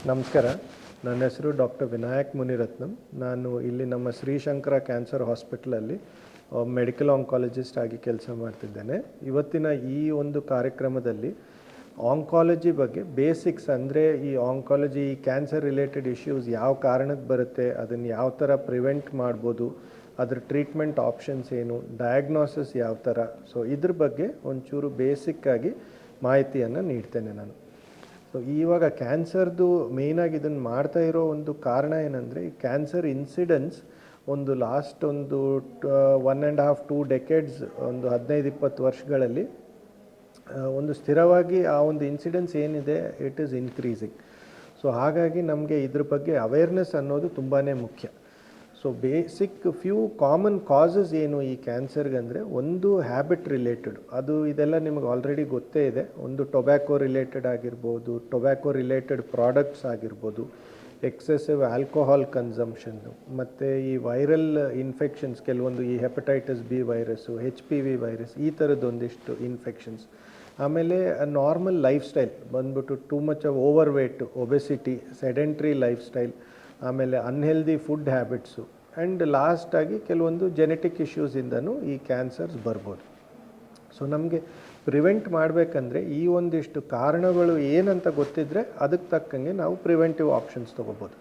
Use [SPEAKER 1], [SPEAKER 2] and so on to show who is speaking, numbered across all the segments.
[SPEAKER 1] ನಮಸ್ಕಾರ. ನನ್ನ ಹೆಸರು ಡಾಕ್ಟರ್ ವಿನಾಯಕ್ ಮುನಿರತ್ನಂ. ನಾನು ಇಲ್ಲಿ ನಮ್ಮ ಶ್ರೀಶಂಕರ ಕ್ಯಾನ್ಸರ್ ಹಾಸ್ಪಿಟಲಲ್ಲಿ ಮೆಡಿಕಲ್ ಆಂಕಾಲಜಿಸ್ಟ್ ಆಗಿ ಕೆಲಸ ಮಾಡ್ತಿದ್ದೇನೆ. ಇವತ್ತಿನ ಈ ಒಂದು ಕಾರ್ಯಕ್ರಮದಲ್ಲಿ ಆಂಕಾಲಜಿ ಬಗ್ಗೆ ಬೇಸಿಕ್ಸ್, ಅಂದರೆ ಈ ಆಂಕಾಲಜಿ, ಈ ಕ್ಯಾನ್ಸರ್ ರಿಲೇಟೆಡ್ ಇಶ್ಯೂಸ್ ಯಾವ ಕಾರಣಕ್ಕೆ ಬರುತ್ತೆ, ಅದನ್ನು ಯಾವ ಥರ ಪ್ರಿವೆಂಟ್ ಮಾಡ್ಬೋದು, ಅದ್ರ ಟ್ರೀಟ್ಮೆಂಟ್ ಆಪ್ಷನ್ಸ್ ಏನು, ಡಯಾಗ್ನೋಸಿಸ್ ಯಾವ ಥರ, ಸೊ ಇದ್ರ ಬಗ್ಗೆ ಒಂಚೂರು ಬೇಸಿಕ್ಕಾಗಿ ಮಾಹಿತಿಯನ್ನು ನೀಡ್ತೇನೆ ನಾನು. ಸೊ ಇವಾಗ ಕ್ಯಾನ್ಸರ್ದು ಮೇಯ್ನಾಗಿ ಇದನ್ನು ಮಾಡ್ತಾ ಇರೋ ಒಂದು ಕಾರಣ ಏನಂದರೆ, ಈ ಕ್ಯಾನ್ಸರ್ ಇನ್ಸಿಡೆನ್ಸ್ ಒಂದು ಲಾಸ್ಟ್ ಒಂದು 1.5-2 ಡೆಕೆಡ್ಸ್, ಒಂದು 15-20 ವರ್ಷಗಳಲ್ಲಿ ಒಂದು ಸ್ಥಿರವಾಗಿ ಆ ಒಂದು ಇನ್ಸಿಡೆನ್ಸ್ ಏನಿದೆ ಇಟ್ ಈಸ್ ಇನ್ಕ್ರೀಸಿಂಗ್. ಸೊ ಹಾಗಾಗಿ ನಮಗೆ ಇದ್ರ ಬಗ್ಗೆ ಅವೇರ್ನೆಸ್ ಅನ್ನೋದು ತುಂಬಾ ಮುಖ್ಯ. So basic few common causes ಏನು ಈ ಕ್ಯಾನ್ಸರ್ಗೆ ಅಂದರೆ, ಒಂದು ಹ್ಯಾಬಿಟ್ ರಿಲೇಟೆಡ್, ಅದು ಇದೆಲ್ಲ ನಿಮಗೆ ಆಲ್ರೆಡಿ ಗೊತ್ತೇ ಇದೆ. ಒಂದು ಟೊಬ್ಯಾಕೊ ರಿಲೇಟೆಡ್ ಆಗಿರ್ಬೋದು, ಟೊಬ್ಯಾಕೊ ರಿಲೇಟೆಡ್ ಪ್ರಾಡಕ್ಟ್ಸ್ ಆಗಿರ್ಬೋದು, ಎಕ್ಸೆಸಿವ್ ಆಲ್ಕೋಹಾಲ್ ಕನ್ಸಂಪ್ಷನ್ನು, ಮತ್ತು ಈ ವೈರಲ್ ಇನ್ಫೆಕ್ಷನ್ಸ್, ಕೆಲವೊಂದು ಈ hepatitis B virus, HPV virus, ಈ ಥರದ್ದೊಂದಿಷ್ಟು ಇನ್ಫೆಕ್ಷನ್ಸ್. ಆಮೇಲೆ ನಾರ್ಮಲ್ ಲೈಫ್ ಸ್ಟೈಲ್ ಬಂದ್ಬಿಟ್ಟು too much of over wait, obesity, sedentary life style, ಆಮೇಲೆ ಅನ್ಹೆಲ್ದಿ ಫುಡ್ ಹ್ಯಾಬಿಟ್ಸು, ಆ್ಯಂಡ್ ಲಾಸ್ಟಾಗಿ ಕೆಲವೊಂದು ಜೆನೆಟಿಕ್ ಇಶ್ಯೂಸಿಂದನೂ ಈ ಕ್ಯಾನ್ಸರ್ಸ್ ಬರ್ಬೋದು. ಸೊ ನಮಗೆ ಪ್ರಿವೆಂಟ್ ಮಾಡಬೇಕಂದ್ರೆ ಈ ಒಂದಿಷ್ಟು ಕಾರಣಗಳು ಏನಂತ ಗೊತ್ತಿದ್ದರೆ ಅದಕ್ಕೆ ತಕ್ಕಂಗೆ ನಾವು ಪ್ರಿವೆಂಟಿವ್ ಆಪ್ಷನ್ಸ್ ತೊಗೋಬೋದು.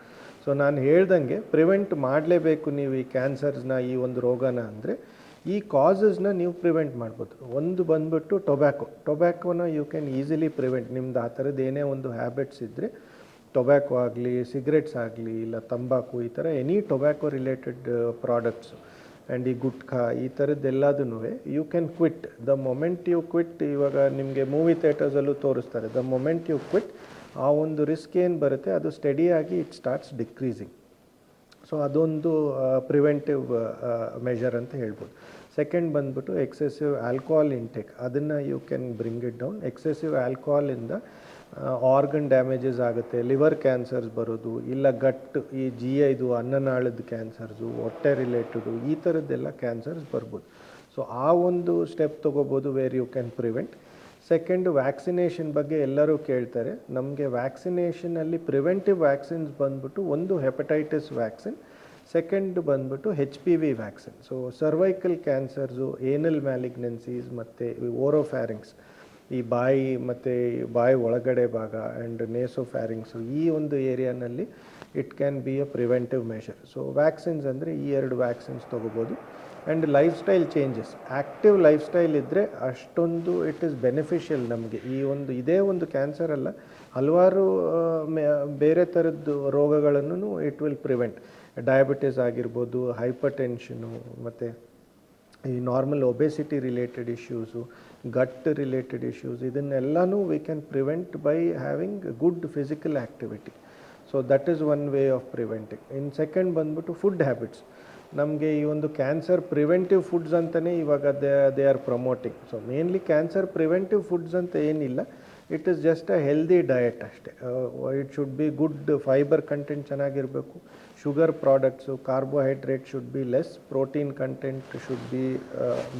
[SPEAKER 1] ಸೊ ನಾನು ಹೇಳ್ದಂಗೆ ಪ್ರಿವೆಂಟ್ ಮಾಡಲೇಬೇಕು ನೀವು ಈ ಕ್ಯಾನ್ಸರ್ಸ್ನ, ಈ ಒಂದು ರೋಗನ, ಅಂದರೆ ಈ ಕಾಸಸ್ನ ನೀವು ಪ್ರಿವೆಂಟ್ ಮಾಡ್ಬೋದು. ಒಂದು ಬಂದ್ಬಿಟ್ಟು ಟೊಬ್ಯಾಕೋನ ಯು ಕ್ಯಾನ್ ಈಸಿಲಿ ಪ್ರಿವೆಂಟ್. ನಿಮ್ದು ಆ ಥರದ್ದು ಏನೇ ಒಂದು ಹ್ಯಾಬಿಟ್ಸ್ ಇದ್ದರೆ, ಟೊಬ್ಯಾಕೊ ಆಗಲಿ, ಸಿಗರೆಟ್ಸ್ ಆಗಲಿ, ಇಲ್ಲ ತಂಬಾಕು, ಈ ಥರ any tobacco related products, and ಈ ಗುಟ್ಕಾ, ಈ ಥರದ್ದೆಲ್ಲದೂ you can quit. The moment you quit, ಇವಾಗ ನಿಮಗೆ ಮೂವಿ ಥಿಯೇಟರ್ಸಲ್ಲೂ ತೋರಿಸ್ತಾರೆ, ದ ಮೊಮೆಂಟ್ ಯು ಕ್ವಿಟ್, ಆ ಒಂದು ರಿಸ್ಕ್ ಏನು ಬರುತ್ತೆ ಅದು ಸ್ಟಡಿಯಾಗಿ ಇಟ್ ಸ್ಟಾರ್ಟ್ಸ್ ಡಿಕ್ರೀಸಿಂಗ್. ಸೊ ಅದೊಂದು ಪ್ರಿವೆಂಟಿವ್ ಮೆಷರ್ ಅಂತ ಹೇಳ್ಬೋದು. ಸೆಕೆಂಡ್ ಬಂದ್ಬಿಟ್ಟು ಎಕ್ಸೆಸಿವ್ ಆಲ್ಕೋಹಾಲ್ ಇಂಟೇಕ್, ಅದನ್ನು you can bring it down. Excessive ಆಲ್ಕೋಹಾಲಿಂದ ಆರ್ಗನ್ ಡ್ಯಾಮೇಜಸ್ ಆಗುತ್ತೆ, ಲಿವರ್ ಕ್ಯಾನ್ಸರ್ಸ್ ಬರೋದು, ಇಲ್ಲ ಗಟ್, ಈ GIದು ಅನ್ನನಾಳದ ಕ್ಯಾನ್ಸರ್ಸು, ಹೊಟ್ಟೆ ರಿಲೇಟೆಡು, ಈ ಥರದ್ದೆಲ್ಲ ಕ್ಯಾನ್ಸರ್ಸ್ ಬರ್ಬೋದು. ಸೊ ಆ ಒಂದು ಸ್ಟೆಪ್ ತೊಗೋಬೋದು where you can prevent. Second, vaccination ಬಗ್ಗೆ ಎಲ್ಲರೂ ಕೇಳ್ತಾರೆ. ನಮಗೆ ವ್ಯಾಕ್ಸಿನೇಷನಲ್ಲಿ ಪ್ರಿವೆಂಟಿವ್ ವ್ಯಾಕ್ಸಿನ್ಸ್ ಬಂದ್ಬಿಟ್ಟು, ಒಂದು ಹೆಪಟೈಟಿಸ್ ವ್ಯಾಕ್ಸಿನ್, ಸೆಕೆಂಡ್ ಬಂದ್ಬಿಟ್ಟು HPV vaccine. So cervical cancers, anal malignancies, ಮತ್ತು ಓರೋಫ್ಯಾರಿಂಗ್ಸ್, ಈ ಬಾಯಿ ಮತ್ತು ಬಾಯಿ ಒಳಗಡೆ ಭಾಗ, ಆ್ಯಂಡ್ ನೇಸೋಫ್ಯಾರಿಂಗ್ಸು, ಈ ಒಂದು ಏರಿಯಾನಲ್ಲಿ it can be a preventive measure. So vaccines ಅಂದರೆ ಈ 2 ವ್ಯಾಕ್ಸಿನ್ಸ್ ತೊಗೋಬೋದು. And lifestyle changes, active lifestyle ಇದ್ದರೆ ಅಷ್ಟೊಂದು ಇಟ್ ಈಸ್ ಬೆನಿಫಿಷಿಯಲ್ ನಮಗೆ. ಈ ಒಂದು ಇದೇ ಒಂದು ಕ್ಯಾನ್ಸರ್ ಅಲ್ಲ, ಹಲವಾರು ಬೇರೆ ಥರದ್ದು ರೋಗಗಳನ್ನು ಇಟ್ ವಿಲ್ ಪ್ರಿವೆಂಟ್. ಡಯಾಬಿಟಿಸ್ ಆಗಿರ್ಬೋದು, ಹೈಪರ್ ಟೆನ್ಷನು, ಮತ್ತು ಈ normal obesity related issues, gut related issues, ಇದನ್ನೆಲ್ಲನೂ we can prevent by having good physical activity. So that is one way of preventing. In second ಬಂದ್ಬಿಟ್ಟು ಫುಡ್ ಹ್ಯಾಬಿಟ್ಸ್. ನಮಗೆ ಈ ಒಂದು cancer preventive foods ಅಂತಲೇ ಇವಾಗ they are promoting. So mainly cancer preventive foods ಅಂತ ಏನಿಲ್ಲ, it is just a healthy diet ಅಷ್ಟೇ. It should be good fibre content ಚೆನ್ನಾಗಿರಬೇಕು, sugar products, carbohydrate should be less, protein content should be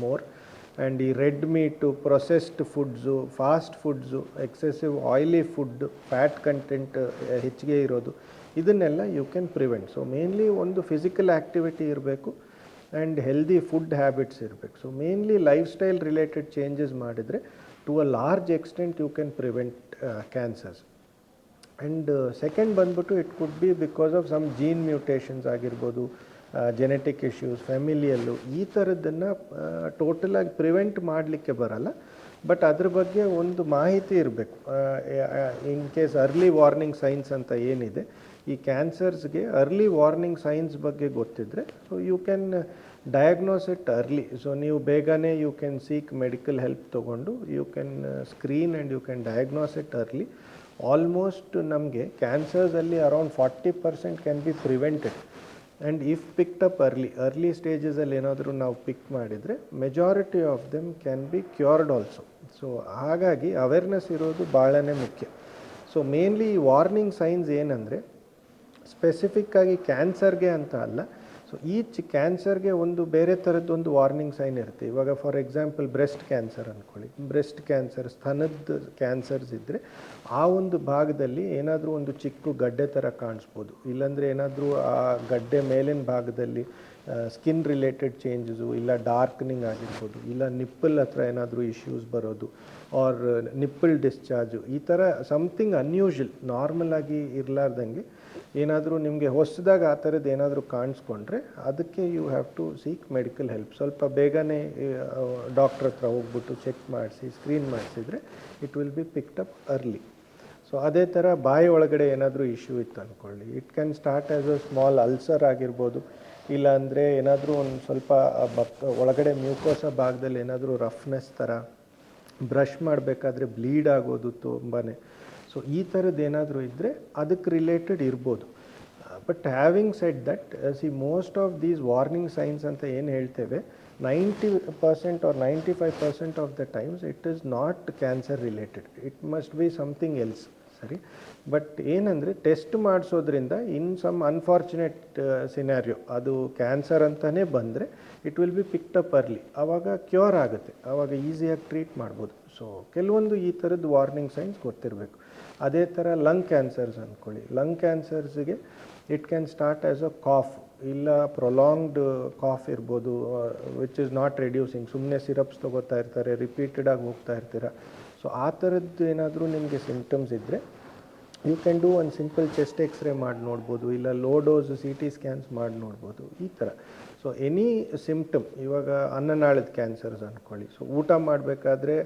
[SPEAKER 1] more, and ಈ red meat, processed foods, fast foods, excessive oily food, fat content ಹೆಚ್ಚಿಗೆ ಇರೋದು, ಇದನ್ನೆಲ್ಲ you can prevent. So mainly ಒಂದು physical activity ಇರಬೇಕು and healthy food habits ಇರಬೇಕು. So mainly lifestyle related changes ಮಾಡಿದರೆ to a large extent you can prevent cancers. And second ಬಂದ್ಬಿಟ್ಟು it could be because of some gene mutations ಆಗಿರ್ಬೋದು, genetic issues, ಫ್ಯಾಮಿಲಿಯಲ್ಲು, ಈ ಥರದ್ದನ್ನು ಟೋಟಲಾಗಿ prevent ಮಾಡಲಿಕ್ಕೆ ಬರಲ್ಲ. But ಅದ್ರ ಬಗ್ಗೆ ಒಂದು ಮಾಹಿತಿ ಇರಬೇಕು. In case early warning signs ಅಂತ ಏನಿದೆ, ಈ ಕ್ಯಾನ್ಸರ್ಸ್ಗೆ ಅರ್ಲಿ ವಾರ್ನಿಂಗ್ ಸೈನ್ಸ್ ಬಗ್ಗೆ ಗೊತ್ತಿದ್ದರೆ so you can diagnose it early. So ನೀವು ಬೇಗನೆ you can seek medical help ತೊಗೊಂಡು you can screen and you can diagnose it early. Almost ನಮಗೆ ಕ್ಯಾನ್ಸರ್ಸಲ್ಲಿ around 40% can be prevented. And if picked up early ಸ್ಟೇಜಸಲ್ಲಿ ಏನಾದರೂ ನಾವು pick ಮಾಡಿದರೆ majority of them can be cured also. So ಹಾಗಾಗಿ awareness ಇರೋದು ಭಾಳನೇ ಮುಖ್ಯ. ಸೊ ಮೇನ್ಲಿ ಈ ವಾರ್ನಿಂಗ್ ಸೈನ್ಸ್ ಏನಂದರೆ ಸ್ಪೆಸಿಫಿಕ್ಕಾಗಿ ಕ್ಯಾನ್ಸರ್ಗೆ ಅಂತ ಅಲ್ಲ, ಸೊ ಈಚ್ ಕ್ಯಾನ್ಸರ್ಗೆ ಒಂದು ಬೇರೆ ಥರದ್ದೊಂದು ವಾರ್ನಿಂಗ್ ಸೈನ್ ಇರುತ್ತೆ. ಇವಾಗ ಫಾರ್ ಎಕ್ಸಾಂಪಲ್ ಬ್ರೆಸ್ಟ್ ಕ್ಯಾನ್ಸರ್ ಅಂದ್ಕೊಳ್ಳಿ. ಬ್ರೆಸ್ಟ್ ಕ್ಯಾನ್ಸರ್, ಸ್ತನದ ಕ್ಯಾನ್ಸರ್ಸ್ ಇದ್ದರೆ ಆ ಒಂದು ಭಾಗದಲ್ಲಿ ಏನಾದರೂ ಒಂದು ಚಿಕ್ಕ ಗಡ್ಡೆ ಥರ ಕಾಣಿಸ್ಬೋದು. ಇಲ್ಲಾಂದರೆ ಏನಾದರೂ ಆ ಗಡ್ಡೆ ಮೇಲಿನ ಭಾಗದಲ್ಲಿ ಸ್ಕಿನ್ ರಿಲೇಟೆಡ್ ಚೇಂಜಸು, ಇಲ್ಲ ಡಾರ್ಕ್ನಿಂಗ್ ಆಗಿರ್ಬೋದು, ಇಲ್ಲ ನಿಪ್ಪಲ್ ಹತ್ರ ಏನಾದರೂ ಇಶ್ಯೂಸ್ ಬರೋದು, ಆರ್ ನಿಪ್ಪಲ್ ಡಿಸ್ಚಾರ್ಜು, ಈ ಥರ ಸಮಥಿಂಗ್ ಅನ್ಯೂಶಲ್, ನಾರ್ಮಲ್ ಆಗಿ ಇರಲಾರ್ದಂಗೆ ಏನಾದರೂ ನಿಮಗೆ ಹೊಸದಾಗಿ ಆ ಥರದ್ದು ಏನಾದರೂ ಕಾಣಿಸ್ಕೊಂಡ್ರೆ ಅದಕ್ಕೆ you have to seek medical help. ಸ್ವಲ್ಪ ಬೇಗನೆ ಡಾಕ್ಟ್ರ್ ಹತ್ರ ಹೋಗ್ಬಿಟ್ಟು ಚೆಕ್ ಮಾಡಿಸಿ ಸ್ಕ್ರೀನ್ ಮಾಡಿಸಿದರೆ it will be picked up early. So ಅದೇ ಥರ ಬಾಯಿ ಒಳಗಡೆ ಏನಾದರೂ ಇಶ್ಯೂ ಇತ್ತು ಅಂದ್ಕೊಳ್ಳಿ, it can start as a small ulcer ಆಗಿರ್ಬೋದು, ಇಲ್ಲಾಂದರೆ ಏನಾದರೂ ಒಂದು ಸ್ವಲ್ಪ ಒಳಗಡೆ ಮ್ಯೂಕೋಸ ಭಾಗದಲ್ಲಿ ಏನಾದರೂ ರಫ್ನೆಸ್ ಥರ, ಬ್ರಷ್ ಮಾಡಬೇಕಾದ್ರೆ ಬ್ಲೀಡ್ ಆಗೋದು ತುಂಬಾ. ಸೊ ಈ ಥರದ್ದು ಏನಾದರೂ ಇದ್ದರೆ ಅದಕ್ಕೆ ರಿಲೇಟೆಡ್ ಇರ್ಬೋದು. But having said that, most of these warning signs ಅಂತ ಏನು ಹೇಳ್ತೇವೆ, 90% or 95% of the times it is not cancer related, it must be something else. ಸರಿ, ಬಟ್ ಏನಂದರೆ ಟೆಸ್ಟ್ ಮಾಡಿಸೋದ್ರಿಂದ ಇನ್ ಸಮ್ ಅನ್ಫಾರ್ಚುನೇಟ್ ಸಿನಾರಿಯೋ ಅದು ಕ್ಯಾನ್ಸರ್ ಅಂತಲೇ ಬಂದರೆ it will be picked up early, ಆವಾಗ ಕ್ಯೂರ್ ಆಗುತ್ತೆ, ಆವಾಗ ಈಸಿಯಾಗಿ ಟ್ರೀಟ್ ಮಾಡ್ಬೋದು. ಸೊ ಕೆಲವೊಂದು ಈ ಥರದ್ದು ವಾರ್ನಿಂಗ್ ಸೈನ್ಸ್ ಗೊತ್ತಿರಬೇಕು. ಅದೇ ಥರ ಲಂಗ್ ಕ್ಯಾನ್ಸರ್ಸ್ ಅಂದ್ಕೊಳ್ಳಿ. ಲಂಗ್ ಕ್ಯಾನ್ಸರ್ಸ್ಗೆ it can start as a cough, ಇಲ್ಲ ಪ್ರೊಲಾಂಗ್ಡ್ ಕಾಫ್ ಇರ್ಬೋದು, ವಿಚ್ ಇಸ್ ನಾಟ್ ರೆಡ್ಯೂಸಿಂಗ್, ಸುಮ್ಮನೆ ಸಿರಪ್ಸ್ ತೊಗೋತಾ ಇರ್ತಾರೆ, ರಿಪೀಟೆಡಾಗಿ ಹೋಗ್ತಾ ಇರ್ತೀರ. ಸೊ ಆ ಥರದ್ದು ಏನಾದರೂ ನಿಮಗೆ ಸಿಂಪ್ಟಮ್ಸ್ ಇದ್ದರೆ ಯು ಕ್ಯಾನ್ ಡೂ ಒಂದು ಸಿಂಪಲ್ ಚೆಸ್ಟ್ ಎಕ್ಸ್ರೇ ಮಾಡಿ ನೋಡ್ಬೋದು, ಇಲ್ಲ ಲೋ ಡೋಸ್ CT ಸ್ಕ್ಯಾನ್ಸ್ ಮಾಡಿ ನೋಡ್ಬೋದು, ಈ ಥರ. ಸೊ ಎನಿ ಸಿಂಪ್ಟಮ್, ಇವಾಗ ಅನ್ನನಾಳದ ಕ್ಯಾನ್ಸರ್ಸ್ ಅಂದ್ಕೊಳ್ಳಿ. ಸೊ ಊಟ ಮಾಡಬೇಕಾದ್ರೆ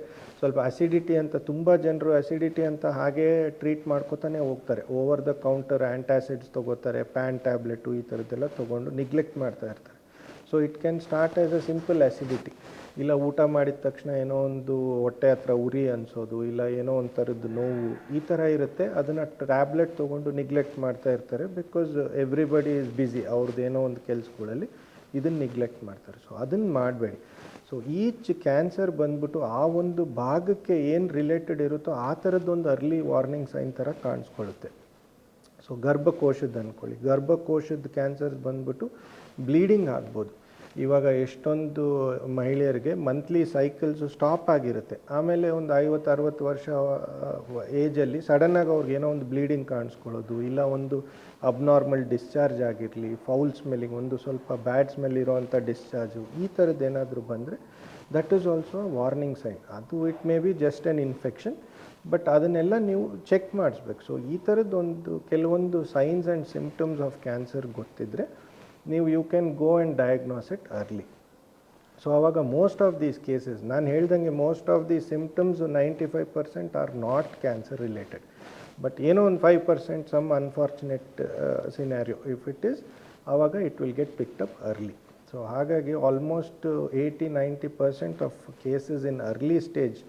[SPEAKER 1] ಸ್ವಲ್ಪ ಅಸಿಡಿಟಿ ಅಂತ, ತುಂಬ ಜನರು ಅಸಿಡಿಟಿ ಅಂತ ಹಾಗೇ ಟ್ರೀಟ್ ಮಾಡ್ಕೋತಾನೆ ಹೋಗ್ತಾರೆ, ಓವರ್ ದ ಕೌಂಟರ್ ಆ್ಯಂಟಾಸಿಡ್ಸ್ ತೊಗೋತಾರೆ, ಪ್ಯಾನ್ ಟ್ಯಾಬ್ಲೆಟು ಈ ಥರದ್ದೆಲ್ಲ ತೊಗೊಂಡು ನಿಗ್ಲೆಕ್ಟ್ ಮಾಡ್ತಾ ಇರ್ತಾರೆ. So it can start as a simple acidity, ಇಲ್ಲ ಊಟ ಮಾಡಿದ ತಕ್ಷಣ ಏನೋ ಒಂದು ಹೊಟ್ಟೆ ಹತ್ರ ಉರಿ ಅನಿಸೋದು, ಇಲ್ಲ ಏನೋ ಒಂದು ಥರದ್ದು ನೋವು, ಈ ಥರ ಇರುತ್ತೆ. ಅದನ್ನು ಟ್ಯಾಬ್ಲೆಟ್ ತೊಗೊಂಡು ನಿಗ್ಲೆಕ್ಟ್ ಮಾಡ್ತಾ ಇರ್ತಾರೆ, ಬಿಕಾಸ್ ಎವ್ರಿಬಡಿ ಈಸ್ ಬ್ಯುಸಿ, ಅವ್ರದ್ದು ಏನೋ ಒಂದು ಕೆಲಸಗಳಲ್ಲಿ ಇದನ್ನು ನಿಗ್ಲೆಕ್ಟ್ ಮಾಡ್ತಾರೆ. ಸೊ ಅದನ್ನು ಮಾಡಬೇಡಿ. ಸೊ ಈಚ್ ಕ್ಯಾನ್ಸರ್ ಬಂದ್ಬಿಟ್ಟು ಆ ಒಂದು ಭಾಗಕ್ಕೆ ಏನು ರಿಲೇಟೆಡ್ ಇರುತ್ತೋ ಆ ಥರದ್ದೊಂದು ಅರ್ಲಿ ವಾರ್ನಿಂಗ್ ಸೈನ್ ಥರ ಕಾಣಿಸ್ಕೊಳ್ಳುತ್ತೆ. ಸೊ ಗರ್ಭಕೋಶದ ಅಂದ್ಕೊಳ್ಳಿ, ಗರ್ಭಕೋಶದ ಕ್ಯಾನ್ಸರ್ಸ್ ಬಂದ್ಬಿಟ್ಟು ಬ್ಲೀಡಿಂಗ್ ಆಗ್ಬೋದು. ಇವಾಗ ಎಷ್ಟೊಂದು ಮಹಿಳೆಯರಿಗೆ ಮಂತ್ಲಿ ಸೈಕಲ್ಸು ಸ್ಟಾಪ್ ಆಗಿರುತ್ತೆ, ಆಮೇಲೆ ಒಂದು 50-60 ವರ್ಷ ಏಜಲ್ಲಿ ಸಡನ್ನಾಗಿ ಅವ್ರಿಗೆ ಏನೋ ಒಂದು ಬ್ಲೀಡಿಂಗ್ ಕಾಣಿಸ್ಕೊಳ್ಳೋದು, ಇಲ್ಲ ಒಂದು ಅಬ್ನಾರ್ಮಲ್ ಡಿಸ್ಚಾರ್ಜ್ ಆಗಿರಲಿ, ಫೌಲ್ ಸ್ಮೆಲ್ಲಿಂಗ್, ಒಂದು ಸ್ವಲ್ಪ ಬ್ಯಾಡ್ ಸ್ಮೆಲ್ ಇರೋವಂಥ ಡಿಸ್ಚಾರ್ಜು, ಈ ಥರದ್ದು ಏನಾದರೂ ಬಂದರೆ that is also warning sign. ಅದು it may be just an infection, but ಅದನ್ನೆಲ್ಲ ನೀವು ಚೆಕ್ ಮಾಡಿಸ್ಬೇಕು. ಸೊ ಈ ಥರದ್ದೊಂದು ಕೆಲವೊಂದು signs and symptoms of cancer ಗೊತ್ತಿದ್ದರೆ ನೀವು you can go and diagnose it early. So ಆವಾಗ ಮೋಸ್ಟ್ ಆಫ್ ದೀಸ್ ಕೇಸಸ್, ನಾನು ಹೇಳ್ದಂಗೆ most of these symptoms 95% are not cancer related, but ಏನೋ ಒಂದು 5% some unfortunate scenario if it is, ಆವಾಗ it will get picked up early. So ಹಾಗಾಗಿ almost 80-90% of cases in early stage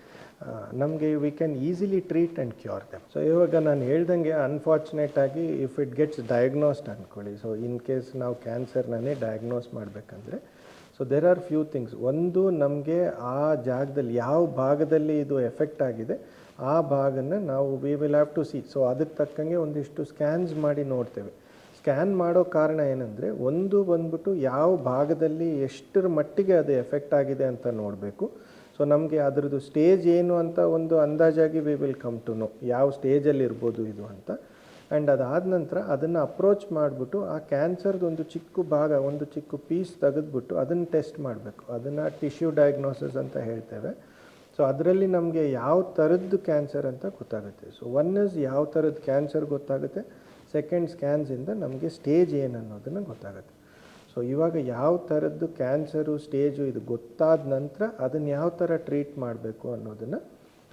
[SPEAKER 1] ನಮಗೆ we can easily treat and cure them. So ಇವಾಗ ನಾನು ಹೇಳ್ದಂಗೆ unfortunate ಆಗಿ if it gets diagnosed ಅಂದ್ಕೊಳ್ಳಿ, so in case ನಾವು ಕ್ಯಾನ್ಸರ್ನೇ ಡಯಾಗ್ನೋಸ್ ಮಾಡಬೇಕಂದ್ರೆ, so there are few things. ಒಂದು, ನಮಗೆ ಆ ಜಾಗದಲ್ಲಿ ಯಾವ ಭಾಗದಲ್ಲಿ ಇದು ಎಫೆಕ್ಟ್ ಆಗಿದೆ ಆ ಭಾಗನ ನಾವು we will have to see. So ಅದಕ್ಕೆ ತಕ್ಕಂಗೆ ಒಂದಿಷ್ಟು ಸ್ಕ್ಯಾನ್ಸ್ ಮಾಡಿ ನೋಡ್ತೇವೆ. ಸ್ಕ್ಯಾನ್ ಮಾಡೋ ಕಾರಣ ಏನಂದರೆ, ಒಂದು ಬಂದ್ಬಿಟ್ಟು ಯಾವ ಭಾಗದಲ್ಲಿ ಎಷ್ಟರ ಮಟ್ಟಿಗೆ ಅದು ಎಫೆಕ್ಟ್ ಆಗಿದೆ ಅಂತ ನೋಡಬೇಕು. ಸೊ ನಮಗೆ ಅದರದ್ದು ಸ್ಟೇಜ್ ಏನು ಅಂತ ಒಂದು ಅಂದಾಜಾಗಿ we will come to know ಯಾವ ಸ್ಟೇಜಲ್ಲಿ ಇರ್ಬೋದು ಇದು ಅಂತ. ಆ್ಯಂಡ್ ಅದಾದ ನಂತರ ಅದನ್ನು ಅಪ್ರೋಚ್ ಮಾಡಿಬಿಟ್ಟು ಆ ಕ್ಯಾನ್ಸರ್ದು ಒಂದು ಚಿಕ್ಕ ಭಾಗ, ಒಂದು ಚಿಕ್ಕ ಪೀಸ್ ತೆಗೆದುಬಿಟ್ಟು ಅದನ್ನು ಟೆಸ್ಟ್ ಮಾಡಬೇಕು. ಅದನ್ನು ಟಿಶ್ಯೂ ಡಯಾಗ್ನೋಸಿಸ್ ಅಂತ ಹೇಳ್ತೇವೆ. ಸೊ ಅದರಲ್ಲಿ ನಮಗೆ ಯಾವ ಥರದ್ದು ಕ್ಯಾನ್ಸರ್ ಅಂತ ಗೊತ್ತಾಗುತ್ತೆ. ಸೊ ಒನ್ ಇಸ್ ಯಾವ ಥರದ್ದು ಕ್ಯಾನ್ಸರ್ ಗೊತ್ತಾಗುತ್ತೆ, ಸೆಕೆಂಡ್ ಸ್ಕ್ಯಾನ್ಸಿಂದ ನಮಗೆ ಸ್ಟೇಜ್ ಏನು ಅನ್ನೋದನ್ನು ಗೊತ್ತಾಗುತ್ತೆ. ಸೊ ಇವಾಗ ಯಾವ ಥರದ್ದು ಕ್ಯಾನ್ಸರು ಸ್ಟೇಜು ಇದು ಗೊತ್ತಾದ ನಂತರ ಅದನ್ನು ಯಾವ ಥರ ಟ್ರೀಟ್ ಮಾಡಬೇಕು ಅನ್ನೋದನ್ನು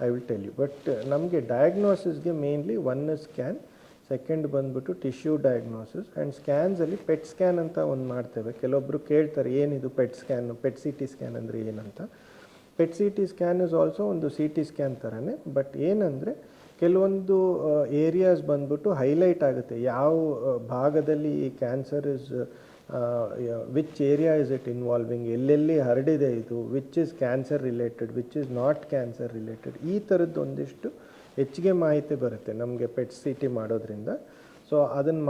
[SPEAKER 1] I will tell you. But ನಮಗೆ ಡಯಾಗ್ನೋಸಿಸ್ಗೆ ಮೇನ್ಲಿ ಒನ್ ಸ್ಕ್ಯಾನ್, ಸೆಕೆಂಡ್ ಬಂದ್ಬಿಟ್ಟು ಟಿಶ್ಯೂ ಡಯಾಗ್ನೋಸಿಸ್, ಆ್ಯಂಡ್ ಸ್ಕ್ಯಾನ್ಸಲ್ಲಿ ಪೆಟ್ ಸ್ಕ್ಯಾನ್ ಅಂತ ಒಂದು ಮಾಡ್ತೇವೆ. ಕೆಲವೊಬ್ಬರು ಕೇಳ್ತಾರೆ ಏನಿದು PET scan, PET CT scan ಅಂದರೆ ಏನಂತ. PET CT scan is also ಒಂದು CT ಸ್ಕ್ಯಾನ್ ಥರನೇ, ಬಟ್ ಏನಂದರೆ ಕೆಲವೊಂದು ಏರಿಯಾಸ್ ಬಂದ್ಬಿಟ್ಟು ಹೈಲೈಟ್ ಆಗುತ್ತೆ, ಯಾವ ಭಾಗದಲ್ಲಿ ಈ cancer is, which area is it involving, ಎಲ್ಲೆಲ್ಲಿ ಹರಡಿದೆ ಇದು, which is cancer related, which is not cancer related, ಈ ಥರದ್ದು ಒಂದಿಷ್ಟು ಹೆಚ್ಚಿಗೆ ಮಾಹಿತಿ ಬರುತ್ತೆ ನಮಗೆ ಪೆಟ್ CT ಮಾಡೋದ್ರಿಂದ. ಸೊ ಅದನ್ನು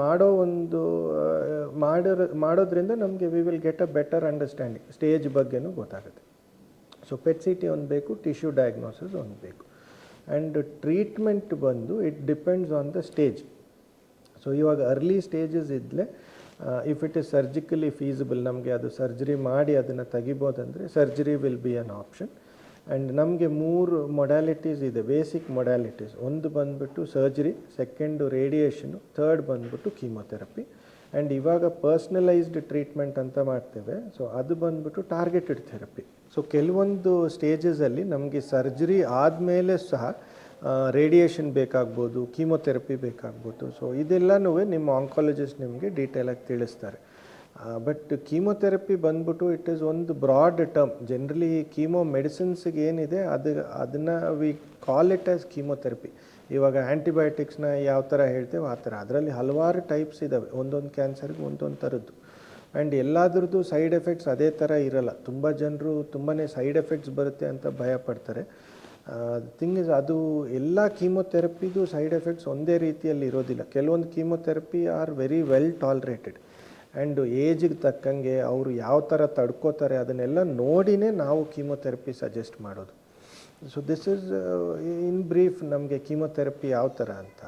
[SPEAKER 1] ಮಾಡೋದ್ರಿಂದ ನಮಗೆ we will get a better understanding, stage ಬಗ್ಗೆನೂ ಗೊತ್ತಾಗುತ್ತೆ. ಸೊ ಪೆಟ್ ಸಿ ಟಿ ಒಂದು ಬೇಕು, ಟಿಶ್ಯೂ ಡಯಾಗ್ನೋಸಿಸ್ ಒಂದು ಬೇಕು. ಆ್ಯಂಡ್ ಟ್ರೀಟ್ಮೆಂಟ್ ಬಂದು it depends on the stage. So ಇವಾಗ ಅರ್ಲಿ ಸ್ಟೇಜಸ್ ಇದ್ದರೆ if it is surgically feasible, ನಮಗೆ ಅದು ಸರ್ಜರಿ ಮಾಡಿ ಅದನ್ನು ತೆಗಿಬೋದಂದರೆ surgery will be an option. And ನಮಗೆ 3 ಮೊಡ್ಯಾಲಿಟೀಸ್ ಇದೆ, ಬೇಸಿಕ್ ಮೊಡ್ಯಾಲಿಟೀಸ್. ಒಂದು ಬಂದುಬಿಟ್ಟು ಸರ್ಜರಿ, ಸೆಕೆಂಡು ರೇಡಿಯೇಷನು, ಥರ್ಡ್ ಬಂದುಬಿಟ್ಟು ಕೀಮೊಥೆರಪಿ. ಆ್ಯಂಡ್ ಇವಾಗ ಪರ್ಸ್ನಲೈಸ್ಡ್ ಟ್ರೀಟ್ಮೆಂಟ್ ಅಂತ ಮಾಡ್ತೇವೆ. ಸೊ ಅದು ಬಂದುಬಿಟ್ಟು ಟಾರ್ಗೆಟೆಡ್ ಥೆರಪಿ. ಸೊ ಕೆಲವೊಂದು ಸ್ಟೇಜಸಲ್ಲಿ ನಮಗೆ ಸರ್ಜರಿ ಆದಮೇಲೆ ಸಹ ರೇಡಿಯೇಷನ್ ಬೇಕಾಗ್ಬೋದು, ಕೀಮೊಥೆರಪಿ ಬೇಕಾಗ್ಬೋದು. ಸೊ ಇದೆಲ್ಲನೂ ನಿಮ್ಮ ಆಂಕಾಲಜಿಸ್ಟ್ ನಿಮಗೆ ಡೀಟೇಲಾಗಿ ತಿಳಿಸ್ತಾರೆ. ಬಟ್ ಕೀಮೊಥೆರಪಿ ಬಂದ್ಬಿಟ್ಟು ಇಟ್ ಈಸ್ ಒಂದು ಬ್ರಾಡ್ ಟರ್ಮ್. ಜನರಲಿ ಕೀಮೋ ಮೆಡಿಸಿನ್ಸ್ಗೆ ಏನಿದೆ ಅದನ್ನು we call it as chemotherapy. ಇವಾಗ ಆ್ಯಂಟಿಬಯೋಟಿಕ್ಸ್ನ ಯಾವ ಥರ ಹೇಳ್ತೇವೆ ಆ ಥರ. ಅದರಲ್ಲಿ ಹಲವಾರು ಟೈಪ್ಸ್ ಇದ್ದಾವೆ, ಒಂದೊಂದು ಕ್ಯಾನ್ಸರ್ಗೆ ಒಂದೊಂದು ಥರದ್ದು. ಆ್ಯಂಡ್ ಎಲ್ಲದ್ರದ್ದು ಸೈಡ್ ಎಫೆಕ್ಟ್ಸ್ ಅದೇ ಥರ ಇರೋಲ್ಲ. ತುಂಬ ಜನರು ತುಂಬಾ ಸೈಡ್ ಎಫೆಕ್ಟ್ಸ್ ಬರುತ್ತೆ ಅಂತ ಭಯ ಪಡ್ತಾರೆ. ಥಿಂಗ್ ಇಸ್, ಅದು ಎಲ್ಲ ಕೀಮೊಥೆರಪಿದು ಸೈಡ್ ಎಫೆಕ್ಟ್ಸ್ ಒಂದೇ ರೀತಿಯಲ್ಲಿ ಇರೋದಿಲ್ಲ. ಕೆಲವೊಂದು chemotherapy are very well tolerated. And ಏಜಿಗೆ ತಕ್ಕಂಗೆ ಅವರು ಯಾವ ಥರ ತಡ್ಕೋತಾರೆ ಅದನ್ನೆಲ್ಲ ನೋಡಿನೇ ನಾವು ಕೀಮೊಥೆರಪಿ ಸಜೆಸ್ಟ್ ಮಾಡೋದು. So this is in brief ನಮಗೆ ಕೀಮೊಥೆರಪಿ ಯಾವ ಥರ ಅಂತ.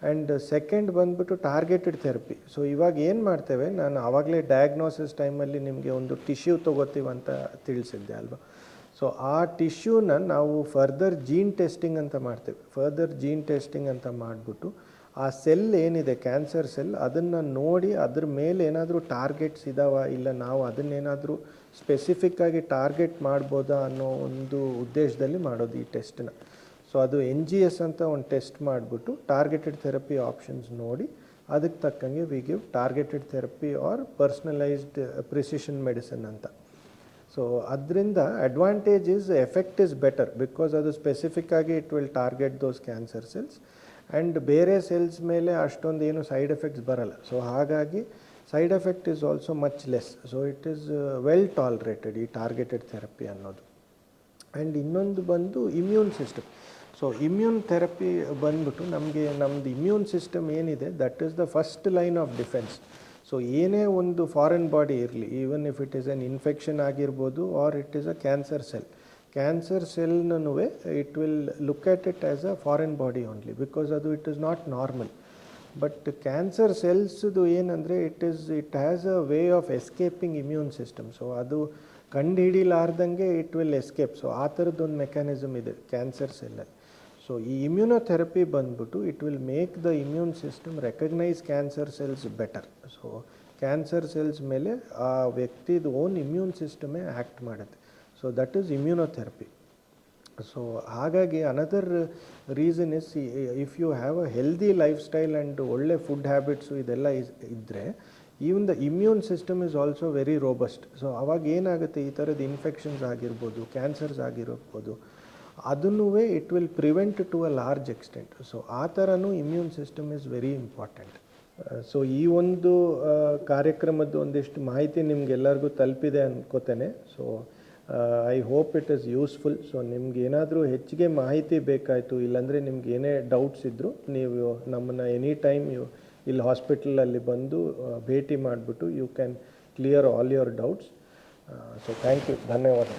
[SPEAKER 1] ಆ್ಯಂಡ್ ಸೆಕೆಂಡ್ ಬಂದುಬಿಟ್ಟು ಟಾರ್ಗೆಟೆಡ್ ಥೆರಪಿ. ಸೊ ಇವಾಗ ಏನು ಮಾಡ್ತೇವೆ, ನಾನು ಆವಾಗಲೇ ಡಯಾಗ್ನೋಸಿಸ್ ಟೈಮಲ್ಲಿ ನಿಮಗೆ ಒಂದು ಟಿಶ್ಯೂ ತೊಗೋತೀವಂತ ತಿಳಿಸಿದ್ದೆ ಅಲ್ವಾ. ಸೊ ಆ ಟಿಶ್ಯೂನ ನಾವು ಫರ್ದರ್ ಜೀನ್ ಟೆಸ್ಟಿಂಗ್ ಅಂತ ಮಾಡ್ತೇವೆ. ಫರ್ದರ್ ಜೀನ್ ಟೆಸ್ಟಿಂಗ್ ಅಂತ ಮಾಡಿಬಿಟ್ಟು ಆ ಸೆಲ್ ಏನಿದೆ, ಕ್ಯಾನ್ಸರ್ ಸೆಲ್, ಅದನ್ನು ನೋಡಿ ಅದ್ರ ಮೇಲೆ ಏನಾದರೂ ಟಾರ್ಗೆಟ್ಸ್ ಇದ್ದಾವ, ಇಲ್ಲ ನಾವು ಅದನ್ನೇನಾದರೂ ಸ್ಪೆಸಿಫಿಕ್ಕಾಗಿ ಟಾರ್ಗೆಟ್ ಮಾಡ್ಬೋದಾ ಅನ್ನೋ ಒಂದು ಉದ್ದೇಶದಲ್ಲಿ ಮಾಡೋದು ಈ ಟೆಸ್ಟನ್ನ. ಸೊ ಅದು NGS ಅಂತ ಒಂದು ಟೆಸ್ಟ್ ಮಾಡಿಬಿಟ್ಟು ಟಾರ್ಗೆಟೆಡ್ ಥೆರಪಿ ಆಪ್ಷನ್ಸ್ ನೋಡಿ ಅದಕ್ಕೆ ತಕ್ಕಂಗೆ we give targeted therapy or personalised precision medicine ಅಂತ. ಸೊ ಅದರಿಂದ advantage is effect is better because ಅದು ಸ್ಪೆಸಿಫಿಕ್ಕಾಗಿ it will target those cancer cells. And ಬೇರೆ ಸೆಲ್ಸ್ ಮೇಲೆ ಅಷ್ಟೊಂದು ಏನು ಸೈಡ್ ಎಫೆಕ್ಟ್ಸ್ ಬರಲ್ಲ. ಸೊ ಹಾಗಾಗಿ side effect is also much less. So it is well tolerated ಈ ಟಾರ್ಗೆಟೆಡ್ ಥೆರಪಿ ಅನ್ನೋದು. ಆ್ಯಂಡ್ ಇನ್ನೊಂದು ಬಂದು immune system. So immune therapy ಬಂದ್ಬಿಟ್ಟು ನಮ್ಮದು ಇಮ್ಯೂನ್ ಸಿಸ್ಟಮ್ ಏನಿದೆ that is the first line of defence. So ಏನೇ ಒಂದು ಫಾರಿನ್ ಬಾಡಿ ಇರಲಿ, even if it is an infection ಆಗಿರ್ಬೋದು or it is a cancer cell, cancer ಸೆಲ್ನೂ it will look at it as a foreign body only because ಅದು it is not normal. But cancer ಸೆಲ್ಸ್ದು ಏನಂದರೆ it has a way of escaping immune system. So ಅದು ಕಂಡು ಹಿಡಿಲಾರ್ದಂಗೆ it will escape. So ಆ ಥರದ್ದೊಂದು mechanism ಇದೆ cancer ಸೆಲ್ಲಲ್ಲಿ. ಸೊ ಈ ಇಮ್ಯುನೊಥೆರಪಿ ಬಂದ್ಬಿಟ್ಟು it will make the immune system recognise cancer cells better. So cancer cells ಮೇಲೆ ಆ ವ್ಯಕ್ತಿದು ಓನ್ ಇಮ್ಯೂನ್ ಸಿಸ್ಟಮೇ ಆ್ಯಕ್ಟ್ ಮಾಡುತ್ತೆ. So that is immunotherapy. So ಹಾಗಾಗಿ another reason is if you have a healthy lifestyle and ಒಳ್ಳೆ food habits ಇದೆಲ್ಲ ಇದ್ದರೆ even the immune system is also very robust. So ಅವಾಗ ಏನಾಗುತ್ತೆ, ಈ ಥರದ ಇನ್ಫೆಕ್ಷನ್ಸ್ ಆಗಿರ್ಬೋದು, ಕ್ಯಾನ್ಸರ್ಸ್ ಆಗಿರ್ಬೋದು, ಅದನ್ನೂ it will prevent to a large extent. So ಆ ಥರನೂ immune system is very important. So ಈ ಒಂದು ಕಾರ್ಯಕ್ರಮದ ಒಂದಿಷ್ಟು ಮಾಹಿತಿ ನಿಮ್ಗೆಲ್ಲರಿಗೂ ತಲುಪಿದೆ ಅಂದ್ಕೋತೇನೆ. So I hope it is useful. So ನಿಮ್ಗೆ ಏನಾದರೂ ಹೆಚ್ಚಿಗೆ ಮಾಹಿತಿ ಬೇಕಾಯಿತು, ಇಲ್ಲಾಂದರೆ ನಿಮ್ಗೆ ಏನೇ ಡೌಟ್ಸ್ ಇದ್ದರೂ ನೀವು ನಮ್ಮನ್ನು ಎನಿ ಟೈಮ್ ಇಲ್ಲಿ ಹಾಸ್ಪಿಟಲಲ್ಲಿ ಬಂದು ಭೇಟಿ ಮಾಡಿಬಿಟ್ಟು you can clear all your doubts. So thank you, ಧನ್ಯವಾದ.